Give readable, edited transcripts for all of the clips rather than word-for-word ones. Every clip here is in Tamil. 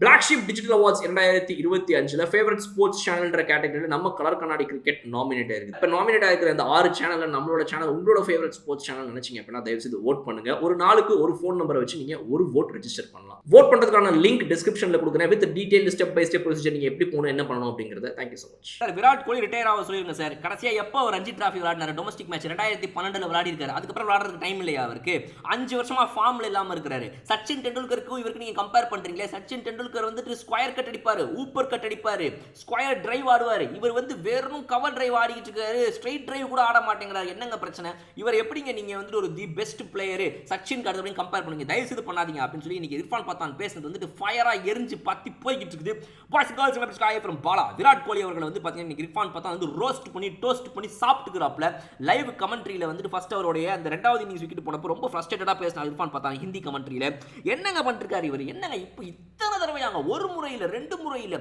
Black sheep digital awards 2025 favourite sports சேனல்ன்ற கேட்டகரியில் நம்ம கலர் கண்ணாடி கிரிக்கெட் நாமினேட் ஆயிருக்கு. இப்போ நாமினேட் ஆகிருக்கிற அந்த 6 சேனல்ல நம்மளோட சேனல் உங்களோட ஃபேவரட் ஸ்போர்ட்ஸ் சேனல் நினைச்சீங்க அப்படின்னா தயவு செய்து ஓட் பண்ணுங்க. ஒரு நாளுக்கு ஒரு ஃபோன் நம்பரை வச்சு நீங்க ஒரு ஓட் ரெஜிஸ்டர் பண்ணலாம். ஓட் பண்றதுக்கான லிங்க் டிஸ்கிரிப்ஷன்ல கொடுக்குறேன். With detail step by step procedure நீங்க எப்படி போகணும் என்ன பண்ணணும் அப்படிங்கறத. Thank you so much. Sir Virat Kohli retire ஆக சொல்லிருங்க சார். கடைசியா எப்போ அவர் ரஞ்சி டிராஃபி விளையாடினாரு? டொமஸ்டிக் மேட்ச் 2012 விளையாடி இருக்காரு. அதுக்கப்புறம் விளையாடுறதுக்கு டைம் இல்லையா அவருக்கு? 5 வருஷமா ஃபார்ம்ல இல்லாம இருக்கிறாரு. சச்சின் டெண்டுல்கருக்கும் இவருக்கு நீங்க கம்பேர் பண்றீங்களே. சச்சின் டெண்டுல்கர் வந்துட்டு ஸ்கொயர் கட் அடிப்பாரு, ஊப்பர் கட் அடிப்பாரு, ஸ்கொயர் டிரைவ் ஆடுவாரு. இவர் வந்து வெறும் கவர் டிரைவ் ஆடிட்டு இருக்காரு. ஸ்ட்ரைட் டிரைவ் கூட ஆட மாட்டேங்கிறாரு. என்னங்க பிரச்சனை? இவர் எப்படிங்க நீங்க வந்து ஒரு the best player Sachin card அப்படின்னு கம்பேர் பண்ணுங்க? தயவு செய்து பண்ணாதீங்க அப்படின்னு சொல்லி இன்னைக்கு இர்ஃபான் பத்தான் பேசுறது வந்துட்டு ஃபயரா எரிஞ்சு பத்தி போய்கிட்டு இருக்குது. பாய்ஸ் கேர்ள்ஸ் எல்லாம் ஸ்கை ஃப்ரம் பாலா விராட் கோலி அவர்கள் வந்து பாத்தீங்கன்னா இன்னைக்கு இர்ஃபான் பத்தான் வந்து ரோஸ்ட் பண்ணி டோஸ்ட் பண்ணி சாப்பிட்டுக்கிறாப்ல. லைவ் கமெண்ட்ரியில வந்து ஃபர்ஸ்ட் அவருடைய அந்த ரெண்டாவது இன்னிங்ஸ் விக்கெட் போனப்போ ரொம்ப ஃப்ரஸ்ட்ரேட்டடா பேசினார் இர்ஃபான் பத்தான் ஹிந்தி கமெண்ட்ரியில. என்னங்க பண்ணிருக்காரு இவர்? என்னங்க இப்போ இத்தனை தடவையாங்க? ஒரு முறையில் 2 முறையில்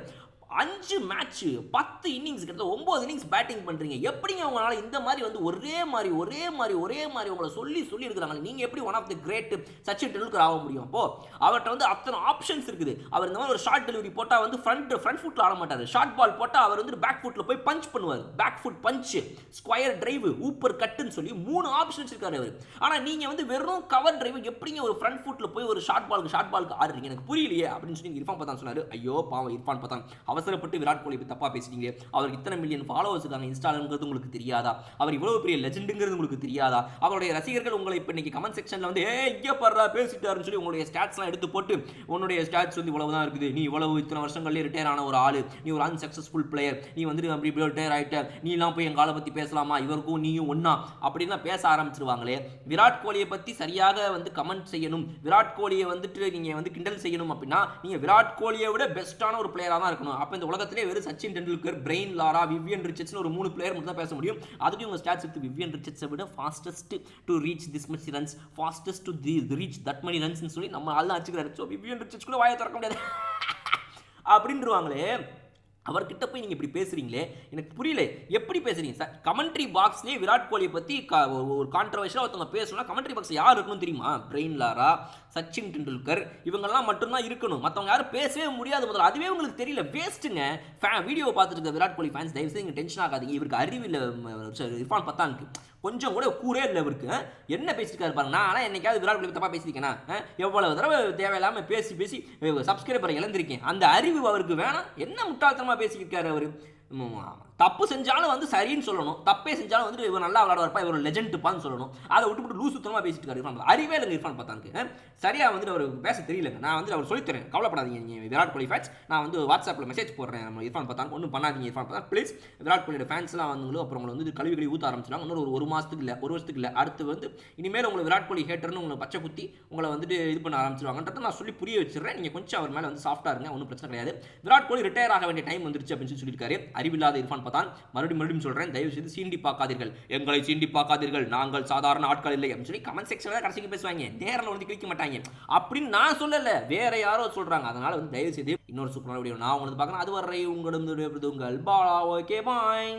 5 மேட்ச் 10 இன்னிங்ஸ் கிட்ட 9 இன்னிங்ஸ் பேட்டிங் பண்றீங்க. எப்படிங்க உங்களால இந்த மாதிரி வந்து ஒரே மாதிரி உங்களை சொல்லி எடுக்கிறாங்க? நீங்க எப்படி one of the great Sachin Tendulkar ஆக முடியும்? அப்போ அவர்கிட்ட வந்து அத்தனை ஆப்ஷன்ஸ் இருக்குது. அவர் இந்த மாதிரி ஒரு ஷார்ட் டெலிவரி போட்டா வந்து ஃப்ரண்ட் ஃபுட்ல ஆட மாட்டாரு. ஷார்ட் பால் போட்டா அவர் வந்து பேக் ஃபுட்ல போய் பஞ்ச் பண்ணுவார். Back foot punch, square drive, upper கட்டுன்னு சொல்லி 3 ஆப்ஷன்ஸ் இருக்காரு அவர். ஆனா நீங்க வந்து வெறும் கவர் டிரைவ் எப்படிங்க ஒரு ஃப்ரண்ட் ஃபுட்ல போய் ஒரு ஷார்ட் பாலுக்கு ஆடுறீங்க? எனக்கு புரியலையே அப்படின்னு சொல்லி இர்ஃபான் பத்தான் சொன்னாரு. ஐயோ பாவம் இர்ஃபான் பத்தான் அவசரப்பட்டு விராட் கோலி தப்பா பேசிட்டீங்க. அவருக்கு இத்தனை மில்லியன் ஃபாலோவர்ஸ் இருக்காங்க இன்ஸ்டாலங்கிறது உங்களுக்கு தெரியாதா? அவர் இவ்வளவு பெரிய லெஜெண்டுங்கிறது உங்களுக்கு தெரியாதா? அவருடைய ரசிகர்கள் உங்களை இப்போ இன்னைக்கு கமெண்ட் செக்ஷன்ல வந்து இங்கே பர்றா பேசிட்டாருன்னு சொல்லி உங்களுடைய ஸ்டாட்ஸ்லாம் எடுத்து போட்டு உன்னுடைய ஸ்டாட்ஸ் வந்து இவ்வளவு தான் இருக்குது, நீ இவ்வளவு இத்தனை வருஷங்கள்லேயே ரிட்டையர் ஆன ஒரு ஆளு, நீ ஒரு அன்சக்சஸ்ஃபுல் பிளேயர், நீ வந்து அப்படி ரிட்டையர் ஆகிட்ட, நீ எல்லாம் போய் எங்கள் ஆளை பற்றி பேசலாமா, இவருக்கும் நீயும் ஒன்னா அப்படின்னு பேச ஆரம்பிச்சிருவாங்களே. விராட் கோலியை பற்றி சரியாக வந்து கமெண்ட் செய்யணும், விராட் கோலியை வந்துட்டு நீங்கள் வந்து கிண்டல் செய்யணும் அப்படின்னா நீங்கள் விராட் கோலியை விட பெஸ்ட்டான ஒரு பிளேயராக தான் இருக்கணும். அப்போ இந்த உலகத்திலே வெறும் Sachin Tendulkar, brain Laura, Vivian Richards ஒரு 3 பிளேயர் மட்டும் தான் பேச முடியும். அதுக்கு உங்க ஸ்டாட்ஸ் எடுத்து விவியன் ரிச்சர்ட்ஸை விட fastest to reach this much runs, fastest to reach that many ரன்ஸ்னு சொல்லி நம்ம ஆள் அடிச்சுக்கிறாரு. ஸோ விவியன் ரிச்சர்ட்ஸ் கூட வாயை திறக்க முடியாது அப்படின்றவாங்களே. அவர்கிட்ட போய் நீங்கள் இப்படி பேசுகிறீங்களே, எனக்கு புரியல. எப்படி பேசுகிறீங்க சார்? கமெண்ட்ரி பாக்ஸ்லேயே விராட் கோலியை பற்றி ஒரு கான்ட்ரவர்ஷியலாக ஒருத்தவங்க பேசணும்னா கமெண்ட்ரி பாக்ஸ் யார் இருக்கணும் தெரியுமா? பிரெயின் லாரா, சச்சின் டெண்டுல்கர் இவங்கெல்லாம் மட்டும்தான் இருக்கணும். மற்றவங்க யாரும் பேசவே முடியாது. முதல்ல அதுவே உங்களுக்கு தெரியல. வேஸ்ட்டுங்க. வீடியோ பார்த்துட்டு இருக்க விராட் கோலி ஃபேன்ஸ் தயவு செய்து டென்ஷன் ஆகாதீங்க. இவருக்கு அறிவில்லை. இர்ஃபான் பத்தானுக்கு கொஞ்சம் கூட கூரே இல்லை. இவருக்கு என்ன பேசியிருக்காரு பாருங்க. நான் ஆனால் என்னைக்காவது விராட் கோலி தப்பாக பேசியிருக்கேனா? எவ்வளவு தடவை தேவையில்லாமல் பேசி சப்ஸ்கிரைபரை இழந்திருக்கேன். அந்த அறிவு அவருக்கு வேணாம். என்ன முட்டாள்தனமாக பேசியிருக்காரு அவர்? தப்பு செஞ்சாலும் வந்து சரின்னு சொல்லணும், தப்பே செஞ்சாலும் வந்து இவர் நல்லா விளையாடுவார்ப்பா, இவர் லெஜெண்ட்ப்பான்னு சொல்லணும். அதை விட்டு லூசு சுத்தமாக பேசிட்டு இருக்காரு. அறிவே இல்லைங்க இர்ஃபான் பத்தானுக்கு. சரியா வந்துட்டு அவர் பேச தெரியலங்க. நான் வந்து அவர் சொல்லித்தரேன், கவலைப்படாதீங்க நீங்கள் விராட் கோலி ஃபேன்ஸ். நான் வந்து வாட்ஸ்அப்பில் மெசேஜ் போடுறேன் நம்ம இர்ஃபான் பத்தானுக்கு. ஒன்றும் பண்ணாதீங்க இர்ஃபான் பத்தான் ப்ளீஸ். விராட் கோலியோட ஃபேன்ஸ்லாம் வந்து அப்புறம் உங்களை வந்து கழுவி ஊற்ற ஆரம்பிச்சிட்டாங்க. இன்னொரு ஒரு மாதத்துக்கு இல்லை, ஒரு வருஷத்துக்கு இல்லை, அடுத்து வந்து இனிமேல் உங்களை விராட் கோலி ஹேட்டர்னு உங்களை பச்சை குத்தி உங்களை வந்துட்டு இது பண்ண ஆரம்பிச்சிருவாங்கன்றதை நான் சொல்லி புரிய வச்சிடறேன். நீங்கள் கொஞ்சம் அவர் மேலே வந்து சாஃப்டாக இருங்க, ஒன்றும் பிரச்சனை கிடையாது. விராட் கோலி ரிட்டையர் ஆக வேண்டிய டைம் வந்துருச்சு அப்படின்னு சொல்லியிருக்காரு அறிவில்லாத இர்ஃபான் பத்தான். மறுபடியும் சொல்றேன், தயவு செய்து சீண்டி பார்க்காதீர்கள், எங்களை சீண்டி பார்க்காதீர்கள், நாங்கள் சாதாரண ஆட்கள் இல்லை அப்படின்னு சொல்லி கமெண்ட் செக்ஷன்ல கடைசிக்கு பேசுவாங்க. நேரில் வந்து கிளிக்க மாட்டாங்க அப்படின்னு நான் சொல்லல, வேற யாரோ சொல்றாங்க. அதனால வந்து தயவு செய்து இன்னொரு சூப்பரான வீடியோ நான் உங்களுக்கு பார்க்கணும். அது வரை உங்களிடம் உங்கள் பாலா. Okay bye.